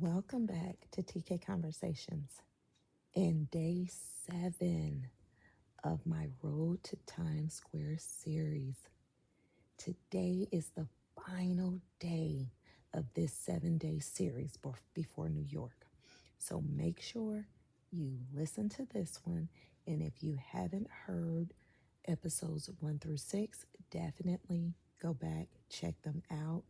Welcome back to TK Conversations and day 7 of my Road to Times Square series. Today is the final day of this 7-day series before New York. So make sure you listen to this one. And if you haven't heard episodes 1 through 6, definitely go back, check them out.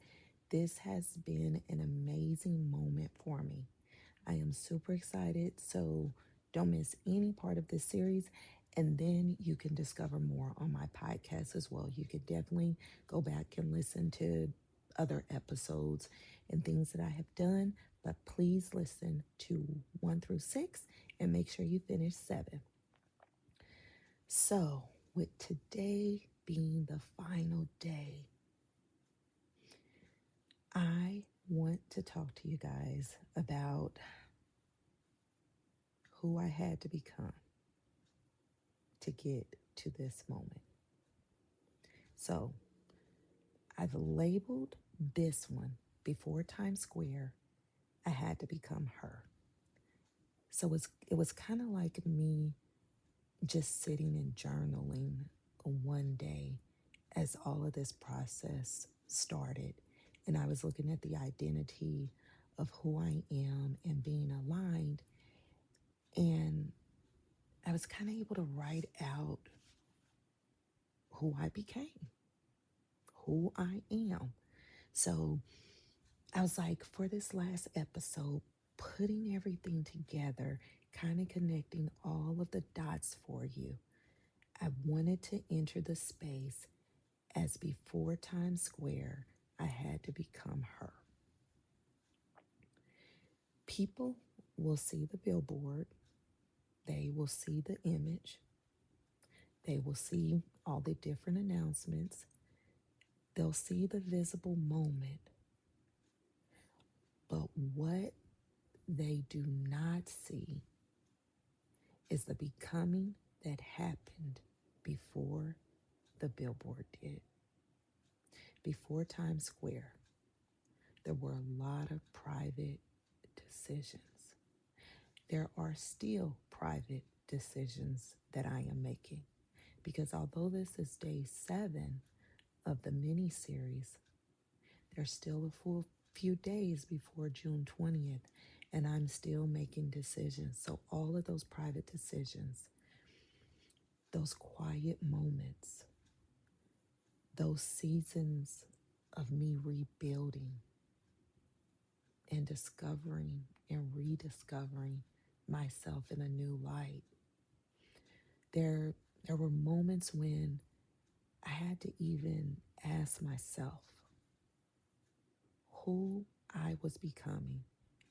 This has been an amazing moment for me. I am super excited, so don't miss any part of this series. And then you can discover more on my podcast as well. You could definitely go back and listen to other episodes and things that I have done, but please listen to 1 through 6 and make sure you finish 7. So, with today being the final day, I want to talk to you guys about who I had to become to get to this moment. So I've labeled this one before Times Square. I had to become her. So it was kind of like me just sitting and journaling one day as all of this process started. And I was looking at the identity of who I am and being aligned. And I was kind of able to write out who I became, who I am. So I was like, for this last episode, putting everything together, kind of connecting all of the dots for you, I wanted to enter the space as before Times Square, I had to become her. People will see the billboard, they will see the image, they will see all the different announcements, they'll see the visible moment. But what they do not see is the becoming that happened before the billboard did. Before Times Square, there were a lot of private decisions. There are still private decisions that I am making because although this is day 7 of the mini series, there's still a full few days before June 20th, and I'm still making decisions. So all of those private decisions, those quiet moments, those seasons of me rebuilding and discovering and rediscovering myself in a new light. There were moments when I had to even ask myself who I was becoming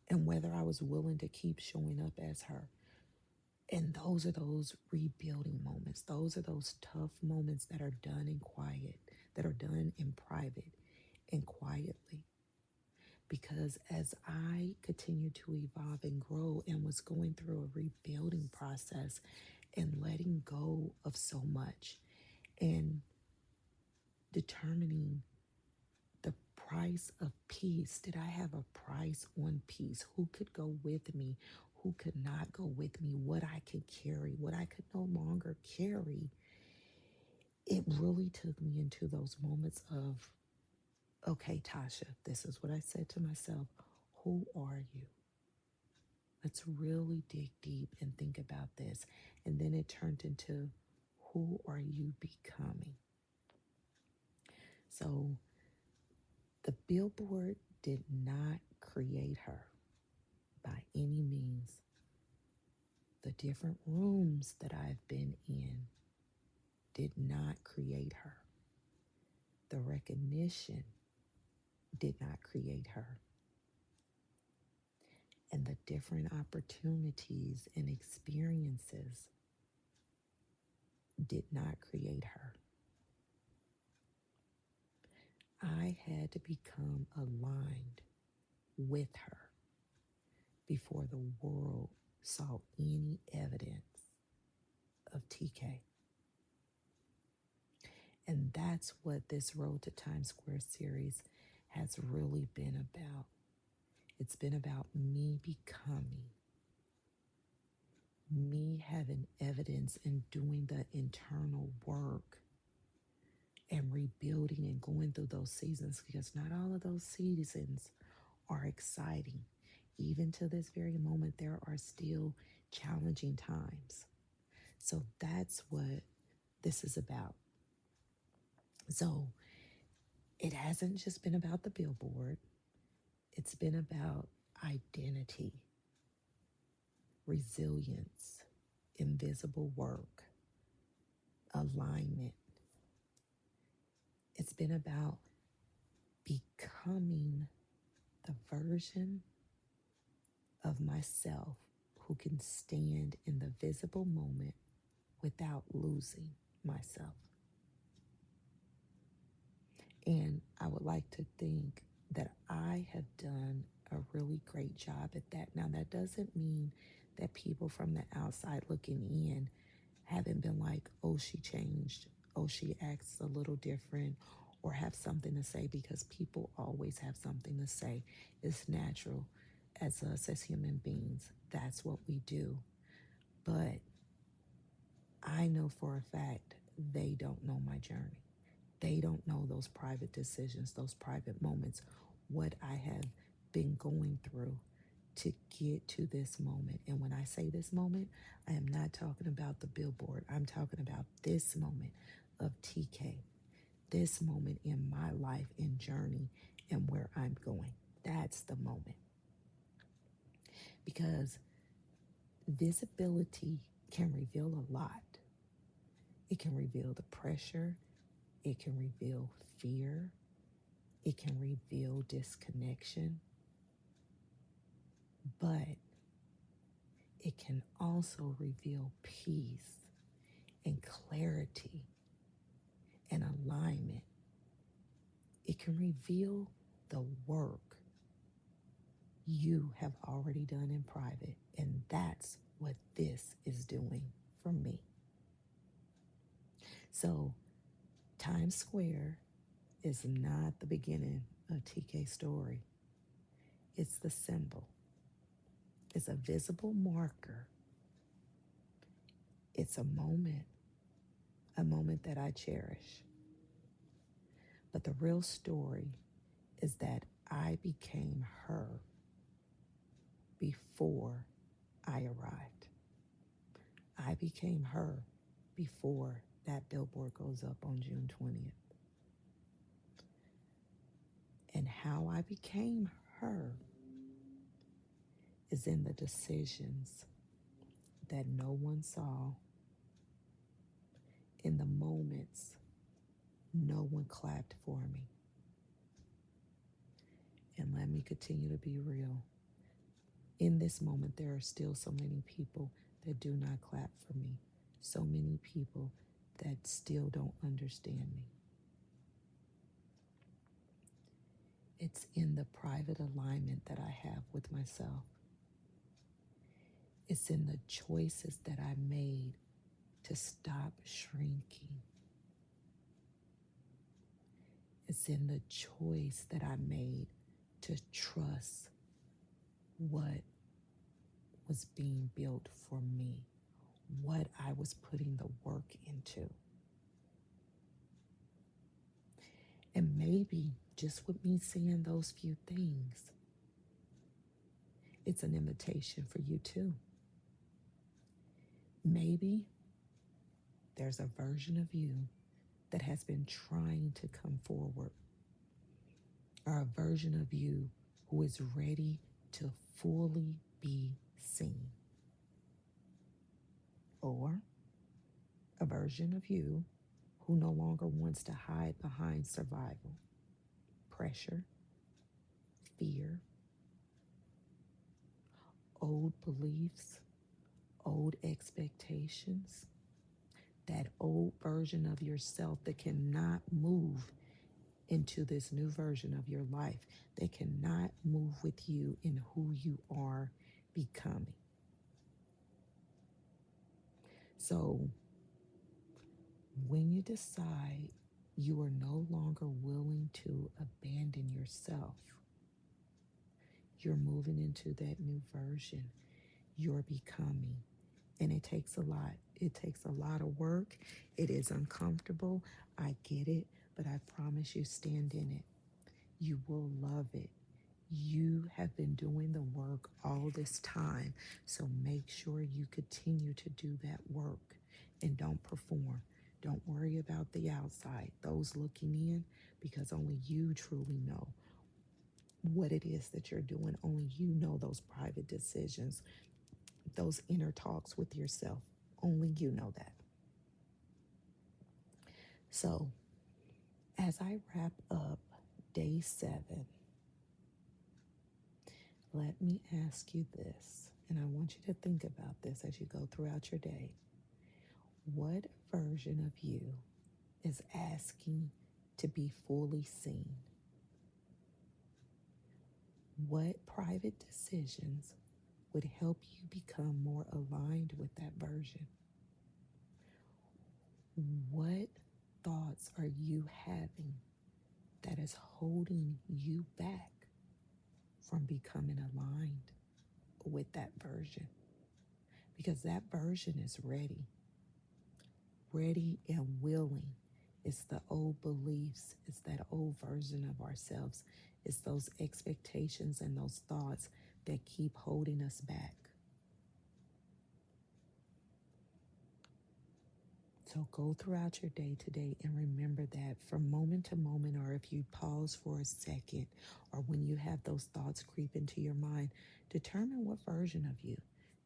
and whether I was willing to keep showing up as her. And those are those rebuilding moments. Those are those tough moments that are done in quiet, that are done in private and quietly. Because as I continued to evolve and grow and was going through a rebuilding process and letting go of so much and determining the price of peace. Did I have a price on peace? Who could go with me? Who could not go with me? What I could carry, what I could no longer carry. It really took me into those moments of, okay, Tasha, this is what I said to myself. Who are you? Let's really dig deep and think about this. And then it turned into, who are you becoming? So the billboard did not create her by any means. The different rooms that I've been in did not create her. The recognition did not create her. And the different opportunities and experiences did not create her. I had to become aligned with her before the world saw any evidence of TK. And that's what this Road to Times Square series has really been about. It's been about me becoming, me having evidence and doing the internal work and rebuilding and going through those seasons, because not all of those seasons are exciting. Even to this very moment, there are still challenging times. So that's what this is about. So it hasn't just been about the billboard, it's been about identity, resilience, invisible work, alignment. It's been about becoming the version of myself who can stand in the visible moment without losing myself. And I would like to think that I have done a really great job at that. Now, that doesn't mean that people from the outside looking in haven't been like, oh, she changed, oh, she acts a little different, or have something to say, because people always have something to say. It's natural as us as human beings. That's what we do. But I know for a fact they don't know my journey. They don't know those private decisions, those private moments, what I have been going through to get to this moment. And when I say this moment, I am not talking about the billboard. I'm talking about this moment of TK, this moment in my life and journey and where I'm going. That's the moment. Because visibility can reveal a lot. It can reveal the pressure, it can reveal fear, it can reveal disconnection, but it can also reveal peace and clarity and alignment. It can reveal the work you have already done in private, and that's what this is doing for me. So, Times Square is not the beginning of TK's story, it's the symbol. It's a visible marker. It's a moment that I cherish. But the real story is that I became her before I arrived. I became her before that billboard goes up on June 20th. And how I became her is in the decisions that no one saw, in the moments no one clapped for me. And let me continue to be real. In this moment, there are still so many people that do not clap for me, so many people that still don't understand me. It's in the private alignment that I have with myself. It's in the choices that I made to stop shrinking. It's in the choice that I made to trust what was being built for me, what I was putting the work into. And maybe just with me saying those few things, it's an invitation for you too. Maybe there's a version of you that has been trying to come forward, or a version of you who is ready to fully be seen, or a version of you who no longer wants to hide behind survival, pressure, fear, old beliefs, old expectations, that old version of yourself that cannot move into this new version of your life, that cannot move with you in who you are becoming. So when you decide you are no longer willing to abandon yourself, You're moving into that new version. You're becoming. And it takes a lot. It takes a lot of work. It is uncomfortable. I get it. But I promise you, stand in it. You will love it. You have been doing the work all this time. So make sure you continue to do that work and don't perform. Don't worry about the outside, those looking in, because only you truly know what it is that you're doing. Only you know those private decisions, those inner talks with yourself. Only you know that. So, as I wrap up day 7, let me ask you this, and I want you to think about this as you go throughout your day. What version of you is asking to be fully seen? What private decisions would help you become more aligned with that version? What thoughts are you having that is holding you back from becoming aligned with that version? Because that version is ready, ready and willing. It's the old beliefs, it's that old version of ourselves, it's those expectations and those thoughts that keep holding us back. So go throughout your day today and remember that from moment to moment, or if you pause for a second, or when you have those thoughts creep into your mind, determine what version of you.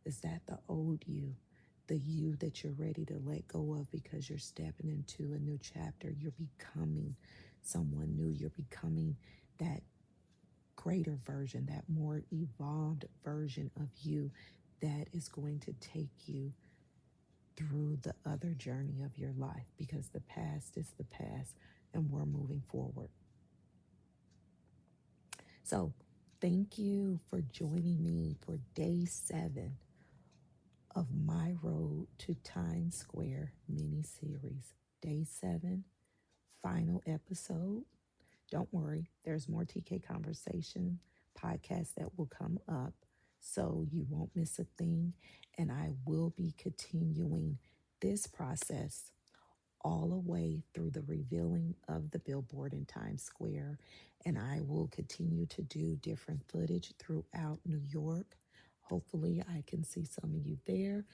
Is that the old you, the you that you're ready to let go of because you're stepping into a new chapter? You're becoming someone new. You're becoming that greater version, that more evolved version of you that is going to take you through the other journey of your life, because the past is the past and we're moving forward. So, thank you for joining me for day 7 of my Road to Times Square mini series. Day 7, final episode. Don't worry, there's more TK Conversation podcasts that will come up, so you won't miss a thing. And I will be continuing this process all the way through the revealing of the billboard in Times Square. And I will continue to do different footage throughout New York. Hopefully, I can see some of you there.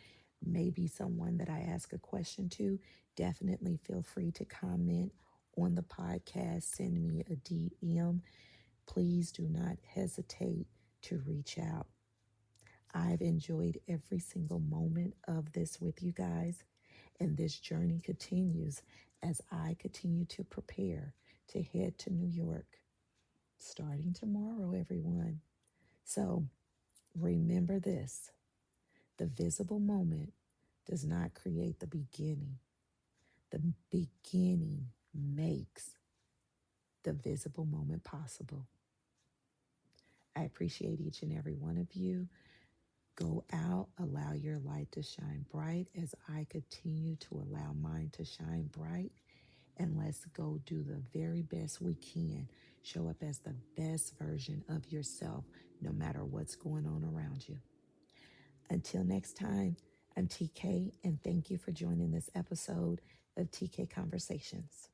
Maybe someone that I ask a question to. Definitely feel free to comment on the podcast, send me a DM. Please do not hesitate to reach out. I've enjoyed every single moment of this with you guys, and this journey continues as I continue to prepare to head to New York starting tomorrow, everyone. So remember this: the visible moment does not create the beginning, the beginning makes the visible moment possible. I appreciate each and every one of you. Go out, allow your light to shine bright as I continue to allow mine to shine bright. And let's go do the very best we can. Show up as the best version of yourself, no matter what's going on around you. Until next time, I'm TK, and thank you for joining this episode of TK Conversations.